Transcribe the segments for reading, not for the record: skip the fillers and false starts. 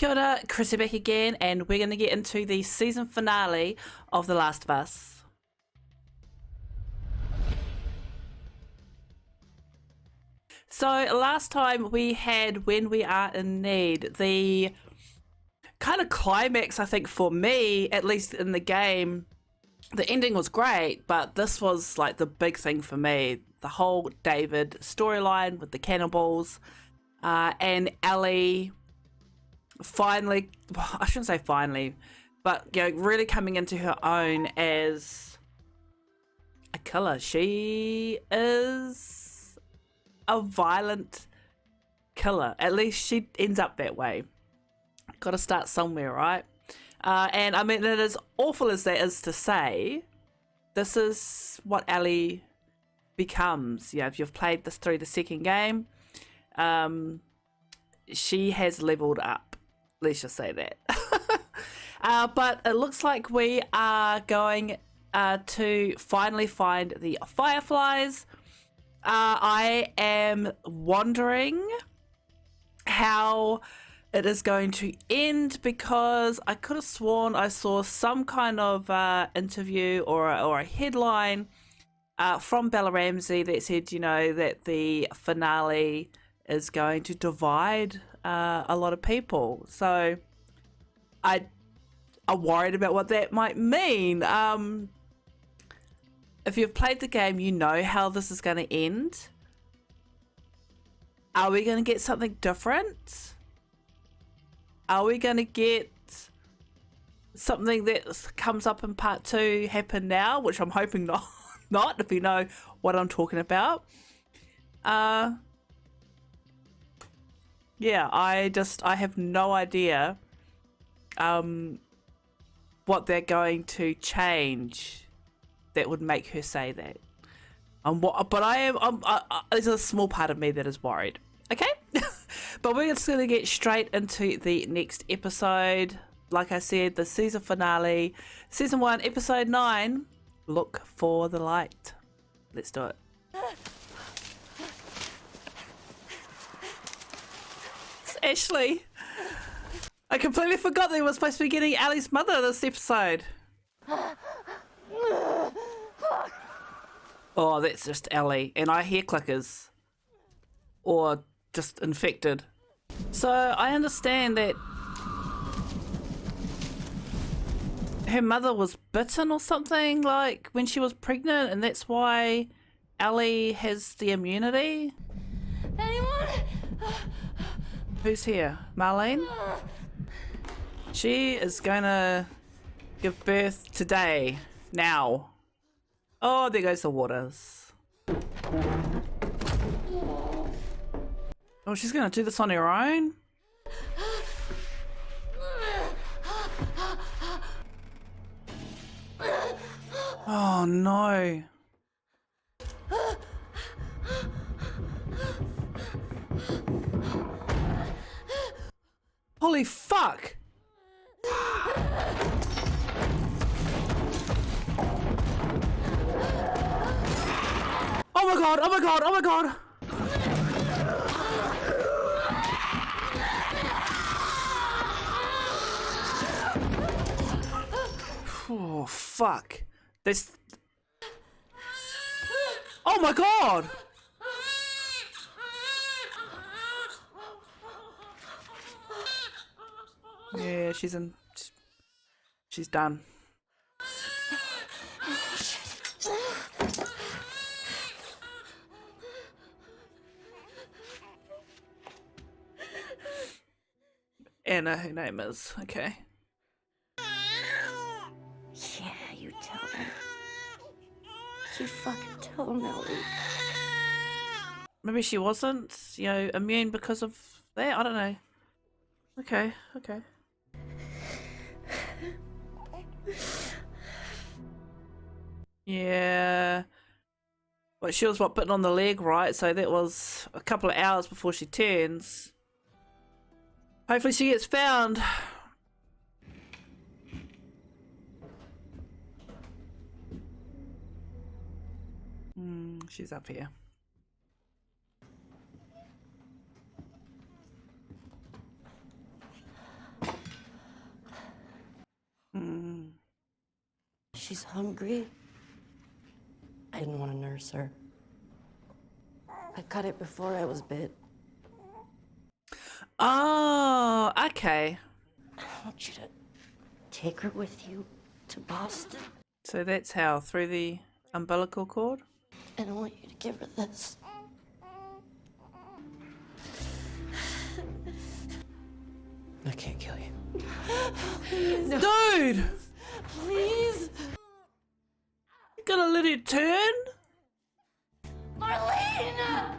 Kia ora, Chrissy back again, and we're going to get into the season finale of The Last of Us. So last time we had When We Are in Need, the kind of climax, I think, for me, at least in the game. The ending was great, but this was like the big thing for me. The whole David storyline with the cannibals, and Ellie finally, I shouldn't say finally, but really coming into her own as a killer. She is a violent killer. At least she ends up that way. Got to start somewhere, right? And I mean, it is awful as that is to say, this is what Ellie becomes. If you've played this through the second game, she has leveled up. Let's just say that. But it looks like we are going to finally find the fireflies. I am wondering how it is going to end, because I could have sworn I saw some kind of interview or a headline from Bella Ramsey that said, that the finale is going to divide a lot of people. So I'm worried about what that might mean. If you've played the game, you know how this is going to end. Are we going to get something different? Are we going to get something that comes up in part 2 happen now, which I'm hoping not, if you know what I'm talking about. Yeah, I have no idea what they're going to change that would make her say that. But there's a small part of me that is worried. Okay? But we're just going to get straight into the next episode. Like I said, the season finale, season 1, episode 9, Look for the Light. Let's do it. It's Ashley. I completely forgot that we were supposed to be getting Ellie's mother this episode. Oh, that's just Ellie. And I hear clickers. Or just infected. So I understand that her mother was bitten or something, like when she was pregnant, and that's why Ellie has the immunity. Anyone? Who's here? Marlene? She is gonna give birth today. Now. Oh, there goes the waters. Oh, she's gonna do this on her own? Oh no. Holy fuck! Oh my god, oh my god, oh my god! Oh fuck. This. Oh my god! Yeah, she's in. She's done. Anna, her name is. Okay. Yeah, you tell her. You fucking tell Melody. Maybe she wasn't, immune because of that? I don't know. Okay, okay. Yeah. But she was bitten on the leg, right? So that was a couple of hours before she turns. Hopefully she gets found. She's up here. She's hungry. I didn't want to nurse her. I cut it before I was bit. Oh, okay. I want you to take her with you to Boston. So that's how, through the umbilical cord? And I want you to give her this. I can't kill you. Dude! Please! You gonna let it turn? Marlene!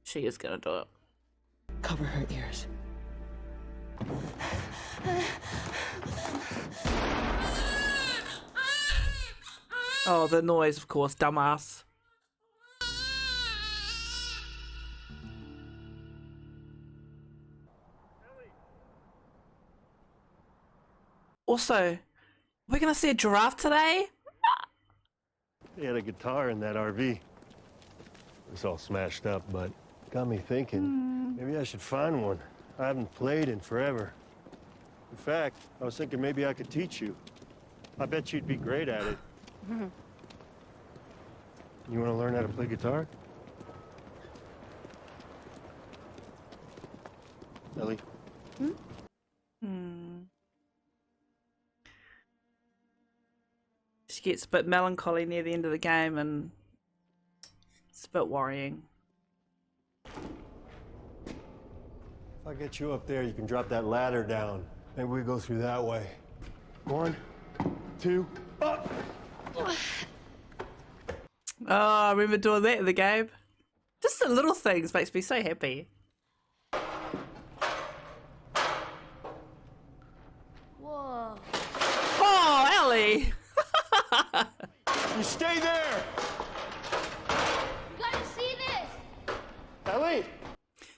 She is gonna do it. Cover her ears. Oh, the noise, of course, dumbass. Also, we're gonna see a giraffe today? They had a guitar in that RV. It's all smashed up, but got me thinking, maybe I should find one. I haven't played in forever. In fact, I was thinking maybe I could teach you. I bet you'd be great at it. You want to learn how to play guitar? Ellie? She gets a bit melancholy near the end of the game and it's a bit worrying. If I get you up there, you can drop that ladder down. Maybe we go through that way. 1, 2, up! Oh, I remember doing that in the game. Just the little things makes me so happy. Whoa. Oh, Ellie! You stay there! You gotta see this! Ellie!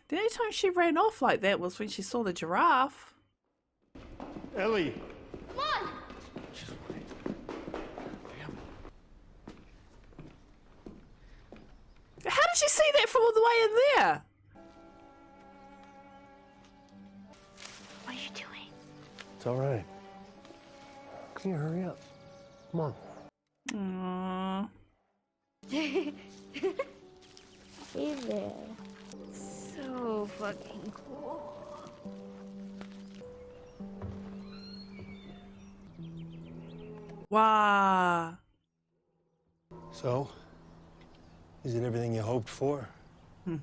The only time she ran off like that was when she saw the giraffe. Ellie! Come on! How did she see that from all the way in there? What are you doing? It's all right. Can you hurry up? Come on. Aww. Hey there. So fucking cool. Wow. So, is it everything you hoped for? It's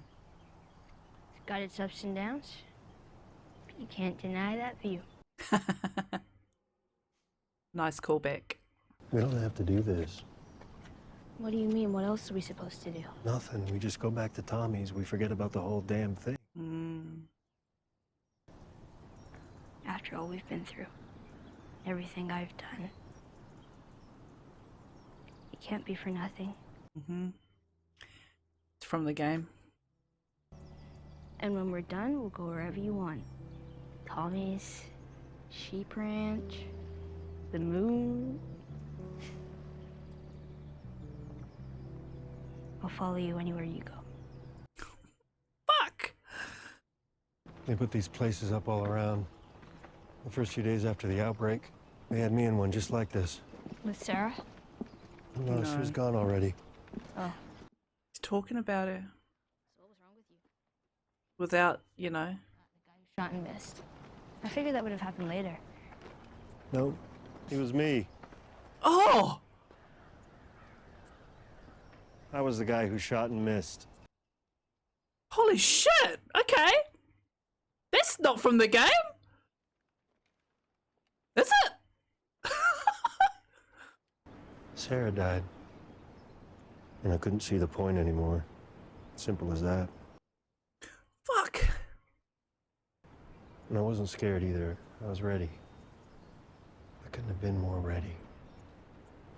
got its ups and downs. But you can't deny that view. Nice callback. We don't have to do this. What do you mean? What else are we supposed to do? Nothing. We just go back to Tommy's. We forget about the whole damn thing. After all we've been through, everything I've done, it can't be for nothing. It's from the game. And when we're done, we'll go wherever you want. Tommy's, Sheep Ranch, the moon. I'll follow you anywhere you go. Fuck! They put these places up all around. The first few days after the outbreak, they had me in one just like this. With Sarah? No, she was gone already. Oh. He's talking about her So what was wrong with you? without, you know. The guy who shot and missed. I figured that would have happened later. No, it was me. Oh! I was the guy who shot and missed. Holy shit! Okay. That's not from the game? Is it? Sarah died. And I couldn't see the point anymore. Simple as that. Fuck. And I wasn't scared either. I was ready. I couldn't have been more ready.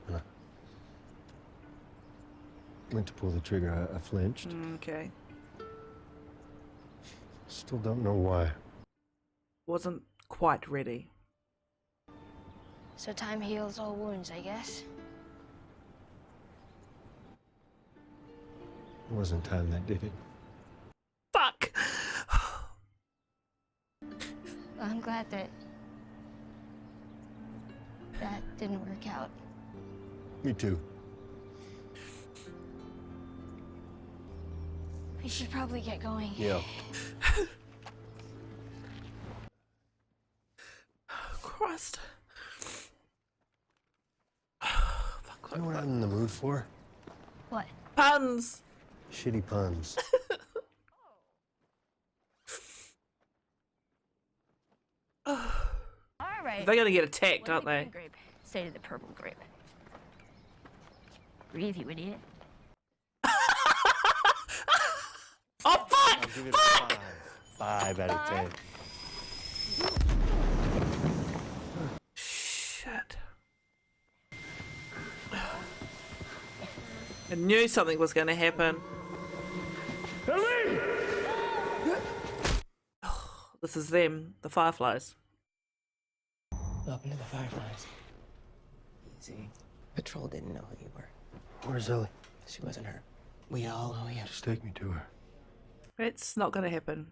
And I went to pull the trigger. I flinched. Okay. Still don't know why. Wasn't quite ready. So time heals all wounds, I guess. It wasn't time that did it. Fuck! Well, I'm glad that didn't work out. Me too. We should probably get going. Yeah. Christ. You know what I'm in the mood for? What? Puns. Shitty puns. All right. They're gonna get attacked, What aren't did the they? green grape say to the purple grape? Breathe, you idiot. Oh, fuck! I'll give it a Fuck! 5 out of 10. Shit. I knew something was gonna happen. This is them, the Fireflies. Welcome to the Fireflies. Easy. Patrol didn't know who you were. Where's Ellie? She wasn't hurt. We all owe you. Just take me to her. It's not gonna happen.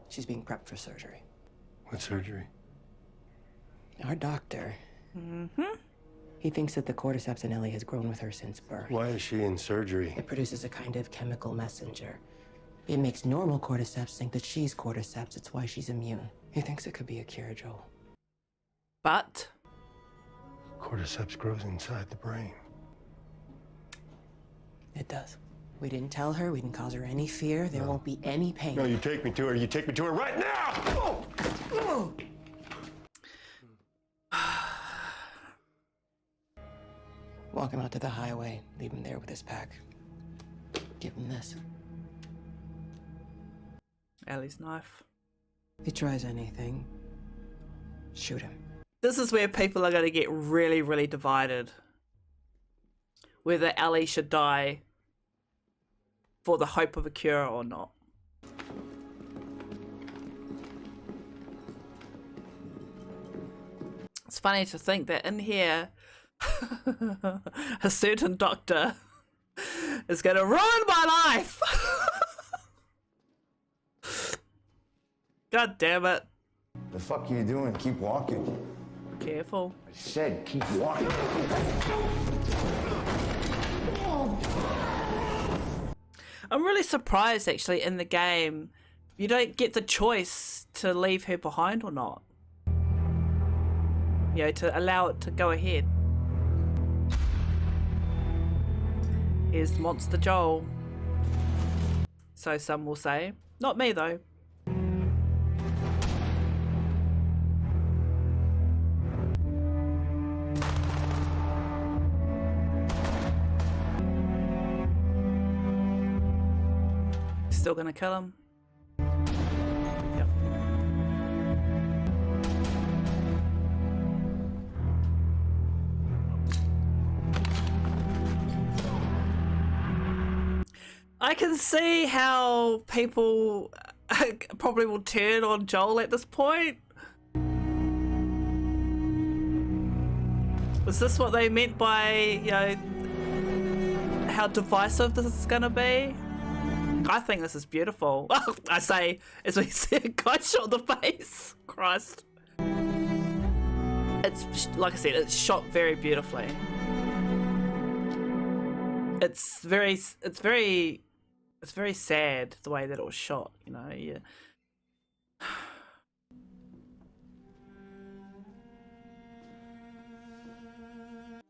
She's being prepped for surgery. What surgery? Our doctor. He thinks that the cordyceps in Ellie has grown with her since birth. Why is she in surgery? It produces a kind of chemical messenger. It makes normal cordyceps think that she's cordyceps. It's why she's immune. He thinks it could be a cure, Joel. But Cordyceps grows inside the brain. It does. We didn't tell her. We didn't cause her any fear. There won't be any pain. No, you take me to her. You take me to her right now! Walk him out to the highway. Leave him there with his pack. Give him this. Ellie's knife. If he tries anything, shoot him. This is where people are gonna get really, really divided. Whether Ellie should die for the hope of a cure or not. It's funny to think that in here, a certain doctor is going to ruin my life. God damn it. The fuck are you doing? Keep walking. Careful. I said keep walking. I'm really surprised actually in the game you don't get the choice to leave her behind or not. You know, to allow it to go ahead. Here's Monster Joel. So some will say. Not me though. Still gonna kill him. Yep. I can see how people probably will turn on Joel at this point. Was this what they meant by, you know, how divisive this is gonna be? I think this is beautiful. I say as we see a guy shot in the face. Christ. It's, like I said, it's shot very beautifully. It's very sad the way that it was shot, you know. Yeah.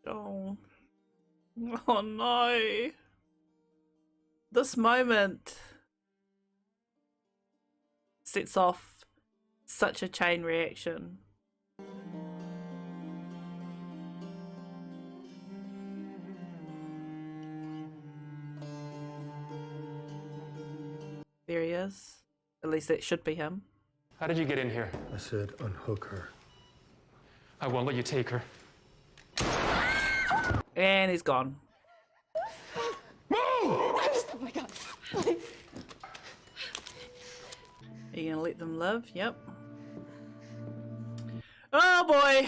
Oh. Oh no. This moment sets off such a chain reaction. There he is. At least it should be him. How did you get in here? I said unhook her. I won't let you take her. And he's gone. Oh my god. Are you gonna let them live? Yep. Oh boy.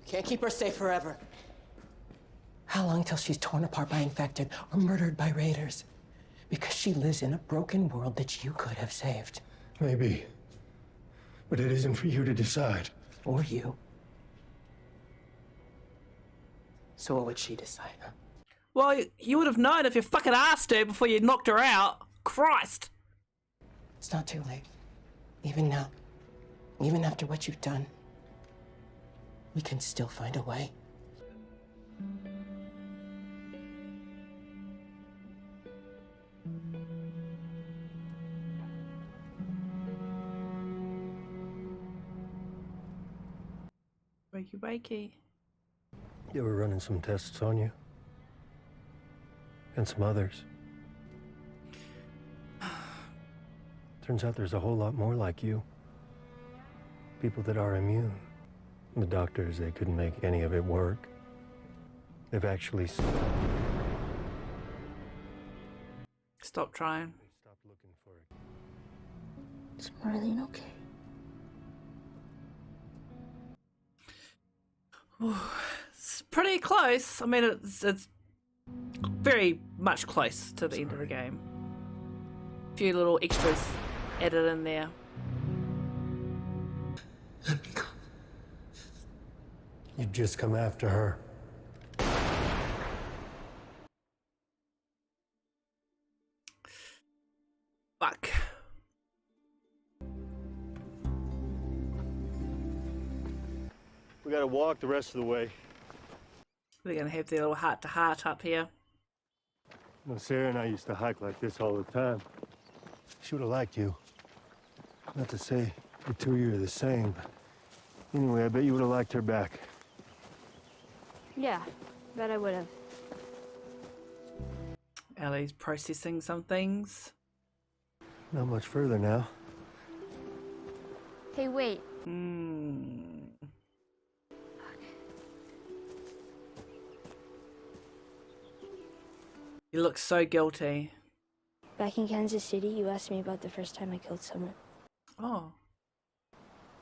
Can't keep her safe forever. How long till she's torn apart by infected or murdered by raiders? Because she lives in a broken world that you could have saved. Maybe. But it isn't for you to decide. Or you. So what would she decide, huh? Well, you would have known if you fucking asked her before you knocked her out. Christ. It's not too late. Even now. Even after what you've done. We can still find a way. Wakey wakey. You were running some tests on you? And some others. Turns out there's a whole lot more like you. People that are immune. The doctors, they couldn't make any of it work. They've actually Stop trying. stopped looking for it. Is Marlene okay? It's pretty close. I mean, it's very much close to the end of the game. A few little extras added in there. You'd just come after her. Fuck. We gotta walk the rest of the way. We're gonna have their little heart to heart up here. You know, Sarah and I used to hike like this all the time. She would have liked you. Not to say the two of you are the same, but anyway, I bet you would have liked her back. Yeah, bet I would have. Ellie's processing some things. Not much further now. Hey, wait. You look so guilty. Back in Kansas City, you asked me about the first time I killed someone. Oh.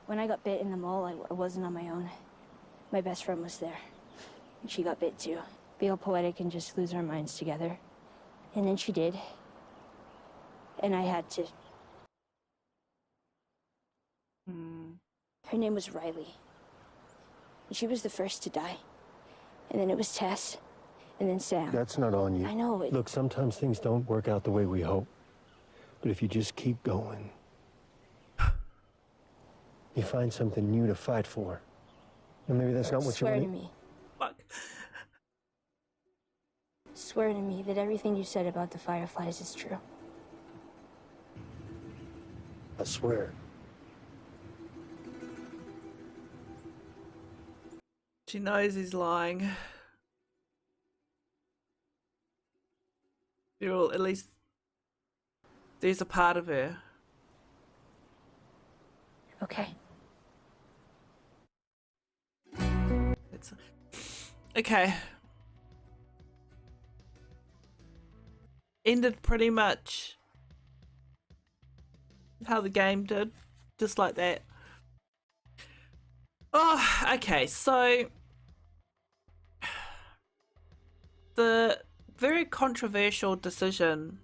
When I got bit in the mall, I wasn't on my own. My best friend was there. And she got bit too. Be all poetic and just lose our minds together. And then she did. And I had to. Her name was Riley. And she was the first to die. And then it was Tess. And then Sam. That's not on you. I know it. Look, sometimes things don't work out the way we hope. But if you just keep going, you find something new to fight for. And maybe that's not what you Swear to want. me. Fuck. Swear to me that everything you said about the Fireflies is true. I swear. She knows he's lying. Well, at least there's a part of her. Okay. It's okay. Ended pretty much how the game did, just like that. Oh, okay, so the very controversial decision.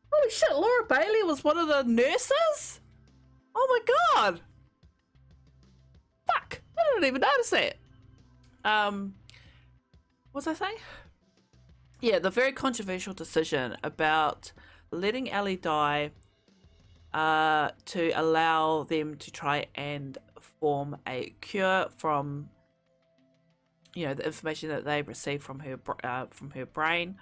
Holy shit, Laura Bailey was one of the nurses? Oh my god! Fuck! I didn't even notice that. What was I saying? Yeah, the very controversial decision about letting Ellie die to allow them to try and form a cure from, you know, the information that they received from her brain,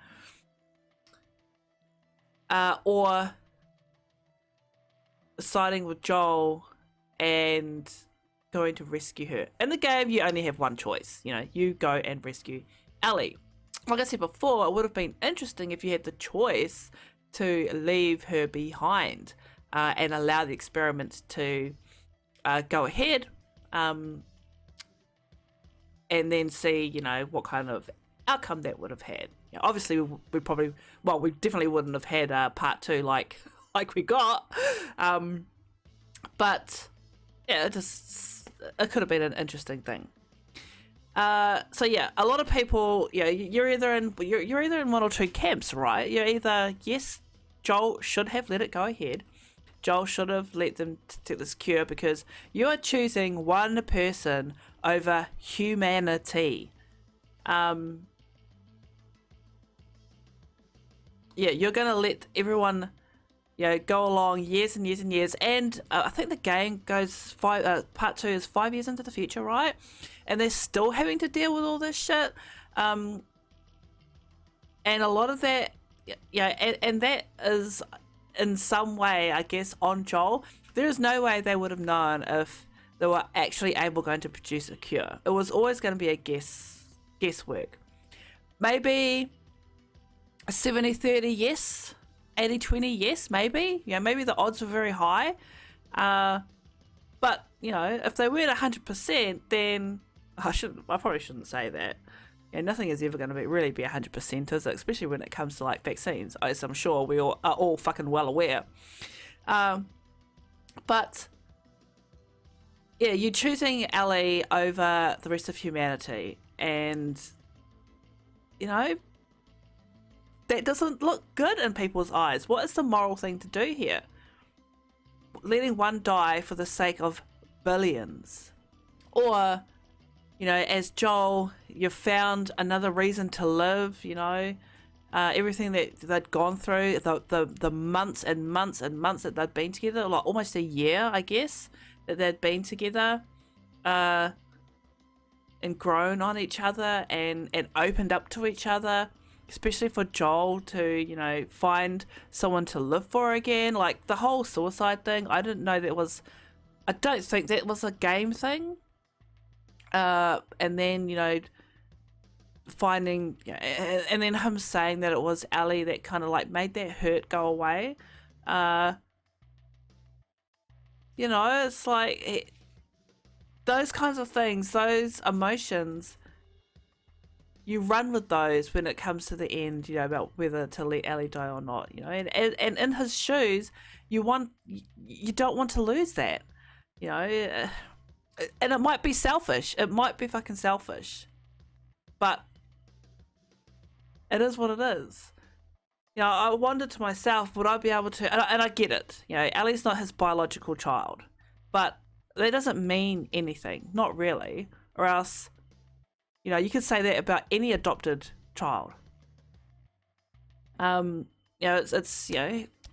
or siding with Joel and going to rescue her. In the game, you only have one choice. You know, you go and rescue Ellie. Like I said before, it would have been interesting if you had the choice to leave her behind and allow the experiment to go ahead, and then see, you know, what kind of outcome that would have had. You know, obviously, we definitely wouldn't have had part 2 like we got, but yeah, it could have been an interesting thing. So yeah, a lot of people, you're either in one or two camps, right? You're either, yes, Joel should have let it go ahead. Joel should have let them take this cure, because you are choosing one person over humanity. You're gonna let everyone, go along years and years and years, and I think the game goes part 2 is 5 years into the future, right? And they're still having to deal with all this shit, and a lot of that, and that is in some way, I guess, on Joel. There is no way they would have known if they were actually going to produce a cure. It was always going to be a guesswork. Maybe 70-30 yes, 80-20 yes, maybe. Maybe the odds were very high. But, if they weren't 100%, then I probably shouldn't say that. Nothing is ever going to really be 100%, is it? Especially when it comes to like vaccines, as I'm sure we are all fucking well aware. But yeah, you're choosing Ellie over the rest of humanity, and that doesn't look good in people's eyes. What is the moral thing to do here? Letting one die for the sake of billions, or as Joel, you've found another reason to live. Everything that they'd gone through, the months and months and months that they'd been together, like almost a year, I guess, that they'd been together, and grown on each other and opened up to each other, especially for Joel to, find someone to live for again. Like the whole suicide thing, I don't think that was a game thing. And then, finding, and then him saying that it was Ellie that kind of like made that hurt go away. It's like those kinds of things, those emotions, you run with those when it comes to the end, about whether to let Ellie die or not, and in his shoes, you don't want to lose that, and it might be selfish. It might be fucking selfish. But it is what it is. I wondered to myself, would I be able to... And I get it. Ellie's not his biological child. But that doesn't mean anything. Not really. Or else, you could say that about any adopted child. It's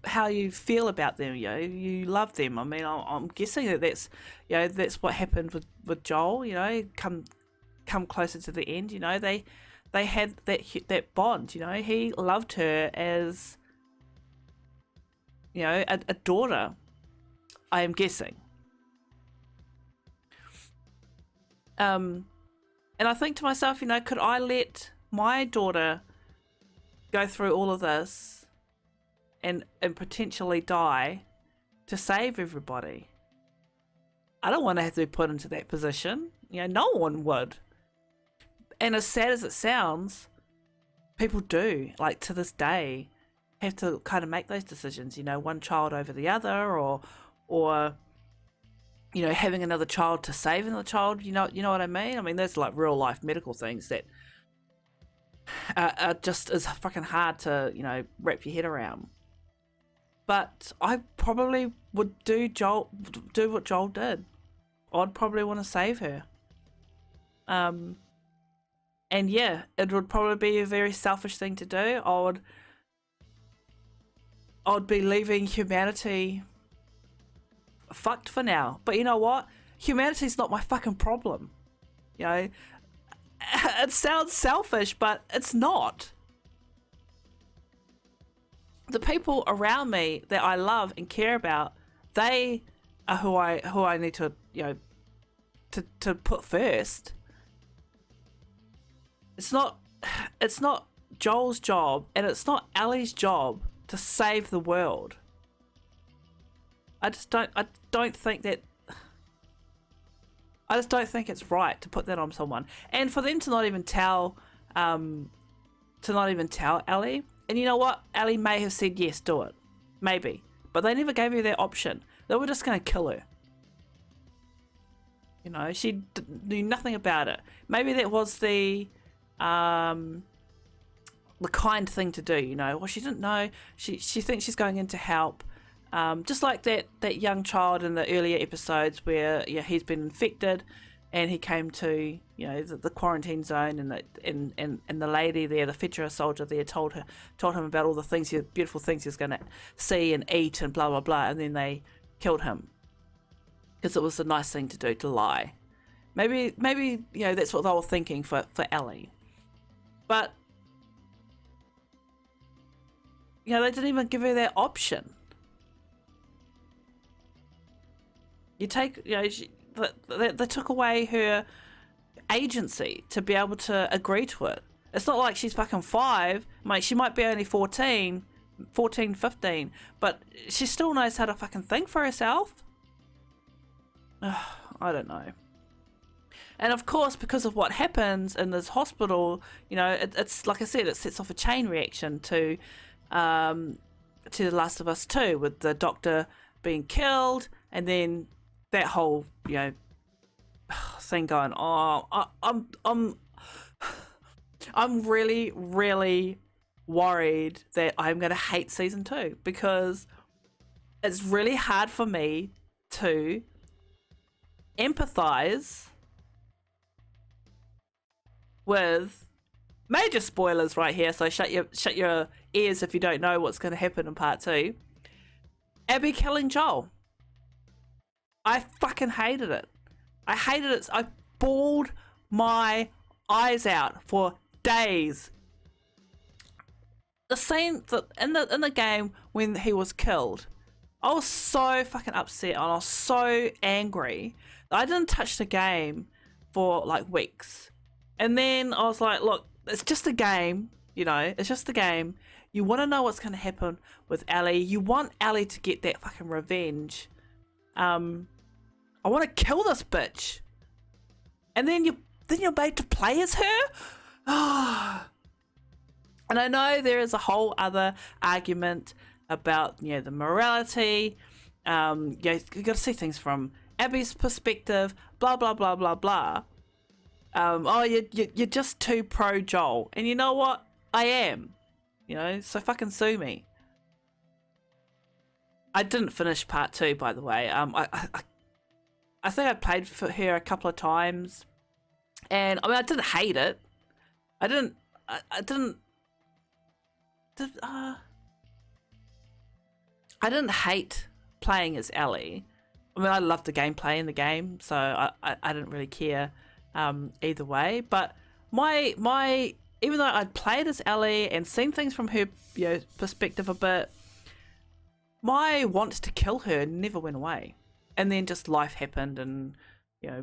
how you feel about them. You love them. I mean, I'm guessing that's what happened with Joel. Come closer to the end. They had that bond. He loved her as a daughter, I am guessing. And I think to myself, could I let my daughter go through all of this and potentially die to save everybody? I don't want to have to be put into that position. No one would. And as sad as it sounds, people do, like to this day, have to kind of make those decisions, one child over the other, or having another child to save another child, you know what I mean? I mean, there's like real life medical things that are just as fucking hard to, wrap your head around. But I probably would do what Joel did. I'd probably want to save her. And yeah, it would probably be a very selfish thing to do. I'd be leaving humanity fucked for now. But you know what? Humanity's not my fucking problem. It sounds selfish, but it's not. The people around me that I love and care about, they are who I need to to put first. It's not Joel's job, and it's not Ellie's job to save the world. I just don't think it's right to put that on someone, and for them to not even tell Ellie. And you know what? Ellie may have said yes, do it, maybe, but they never gave her that option. They were just gonna kill her. You know, she knew nothing about it. Maybe that was the kind thing to do. You know, well, she didn't know. She thinks she's going in to help. Just like that young child in the earlier episodes where he's been infected, and he came to the quarantine zone, and the lady there, the Fedra soldier there, told him about all the beautiful things he was going to see and eat and blah blah blah, and then they killed him because it was a nice thing to do, to lie. Maybe that's what they were thinking for Ellie, but they didn't even give her that option. You take, they took away her agency to be able to agree to it. It's not like she's fucking 5. Mate, she might be only 14, 15, but she still knows how to fucking think for herself. I don't know. And of course, because of what happens in this hospital, it's like I said, it sets off a chain reaction to The Last of Us 2, with the doctor being killed, and then that whole thing going. I'm really, really worried that I'm gonna hate season 2, because it's really hard for me to empathize with major spoilers right here. So shut your ears if you don't know what's going to happen in part 2. Abby killing Joel. I fucking hated it. I hated it. I bawled my eyes out for days. The scene that in the game when he was killed, I was so fucking upset and I was so angry that I didn't touch the game for like weeks. And then I was like, look, it's just a game, it's just a game. You want to know what's going to happen with Ellie. You want Ellie to get that fucking revenge. I want to kill this bitch. And then you're made to play as her? And I know there is a whole other argument about, the morality. You got to see things from Abby's perspective, blah, blah, blah, blah, blah. You're just too pro Joel. And you know what? I am. So fucking sue me. I didn't finish part 2, by the way. I think I played for her a couple of times, and I didn't hate it. I didn't hate playing as Ellie. I loved the gameplay in the game, so I didn't really care either way. But my even though I'd played as Ellie and seen things from her perspective a bit, my want to kill her never went away. And then just life happened, and I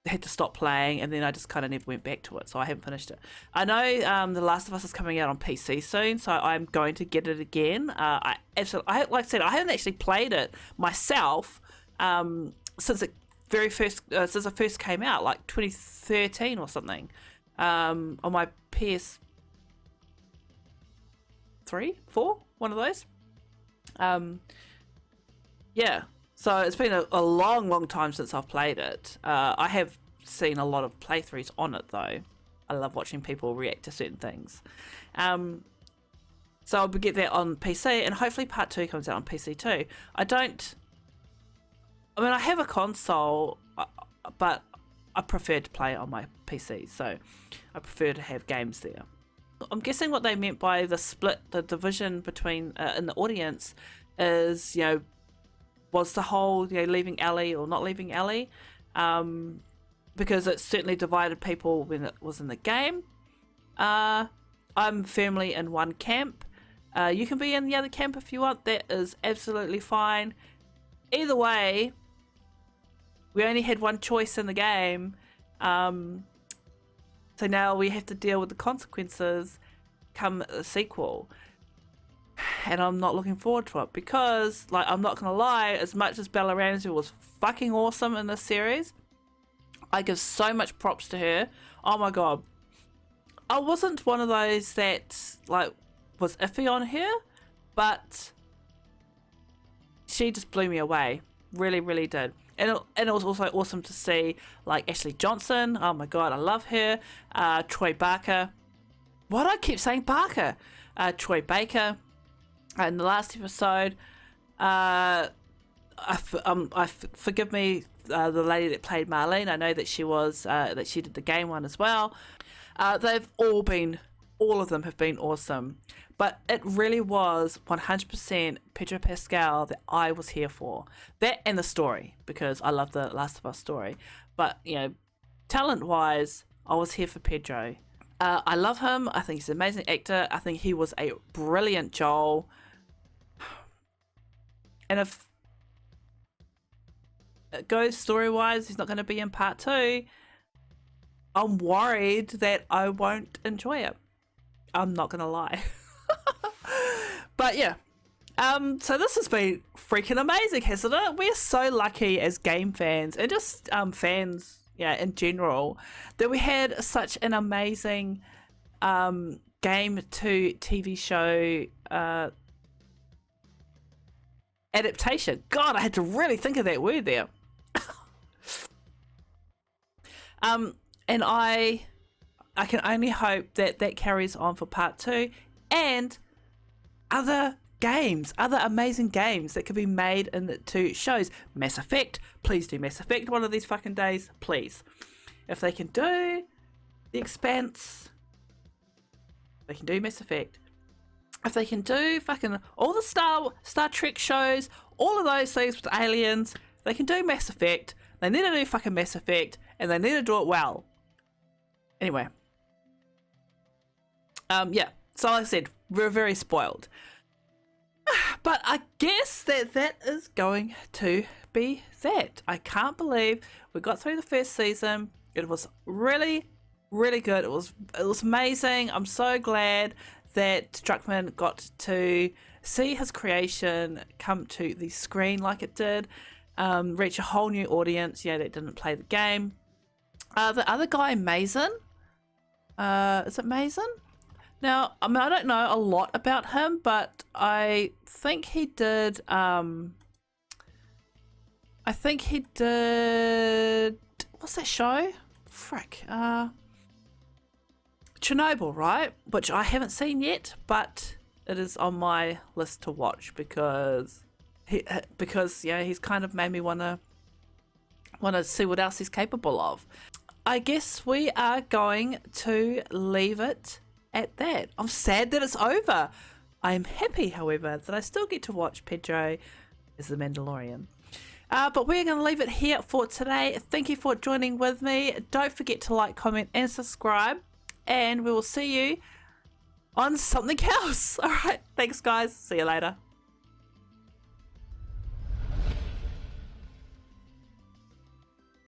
had to stop playing, and then I just kind of never went back to it, so I haven't finished it. I know The Last of Us is coming out on PC soon, so I'm going to get it again. Like I said, I haven't actually played it myself since it first came out, like 2013 or something, on my PS3, 4, one of those. Yeah, so it's been a long time since I've played it. I have seen a lot of playthroughs on it, though. I love watching people react to certain things. So I'll get that on PC, and hopefully part 2 comes out on PC too. I have a console, but I prefer to play it on my PC, so I prefer to have games there. I'm guessing what they meant by the split, the division between in the audience is, was the whole, leaving Ellie or not leaving Ellie, because it certainly divided people when it was in the game. I'm firmly in one camp. You can be in the other camp if you want. That is absolutely fine. Either way, we only had one choice in the game. So now we have to deal with the consequences come a sequel. And I'm not looking forward to it, because, I'm not gonna lie, as much as Bella Ramsey was fucking awesome in this series, I give so much props to her. Oh my god. I wasn't one of those that, was iffy on her, but she just blew me away. really, really did. And it was also awesome to see like Ashley Johnson. Oh my god, I love her. Troy Baker. Why do I keep saying Barker? Troy Baker. In the last episode, forgive me, the lady that played Marlene. I know that she was that she did the game one as well. They've all of them have been awesome. But it really was 100% Pedro Pascal that I was here for. That and the story, because I love the Last of Us story. But, you know, talent-wise, I was here for Pedro. I love him. I think he's an amazing actor. I think he was a brilliant Joel. And if it goes story-wise, he's not going to be in part 2, I'm worried that I won't enjoy it. I'm not going to lie. But yeah, so this has been freaking amazing, hasn't it? We're so lucky as game fans and just fans, yeah, in general, that we had such an amazing game to TV show adaptation. God, I had to really think of that word there. And I can only hope that that carries on for part 2 and other games, other amazing games that could be made into shows. Mass Effect, please do Mass Effect one of these fucking days, please. If they can do The Expanse, they can do Mass Effect. If they can do fucking all the Star Trek shows, all of those things with aliens, they can do Mass Effect. They need to do fucking Mass Effect, and they need to do it well. Anyway. Yeah, so like I said, we're very spoiled. But I guess that is going to be that. I can't believe we got through the first season. It was really, really good. It was amazing. I'm so glad that Druckmann got to see his creation come to the screen like it did, reach a whole new audience, that didn't play the game. The other guy, Mason, is it Mason? Now, I mean, I don't know a lot about him, but I think he did, what's that show? Frick, Chernobyl, right? Which I haven't seen yet, but it is on my list to watch because he's kind of made me want to see what else he's capable of. I guess we are going to leave it at that. I'm sad that it's over. I am happy, however, that I still get to watch Pedro as the Mandalorian. But we're going to leave it here for today. Thank you for joining with me. Don't forget to like, comment, and subscribe. And we will see you on something else. All right. Thanks, guys. See you later.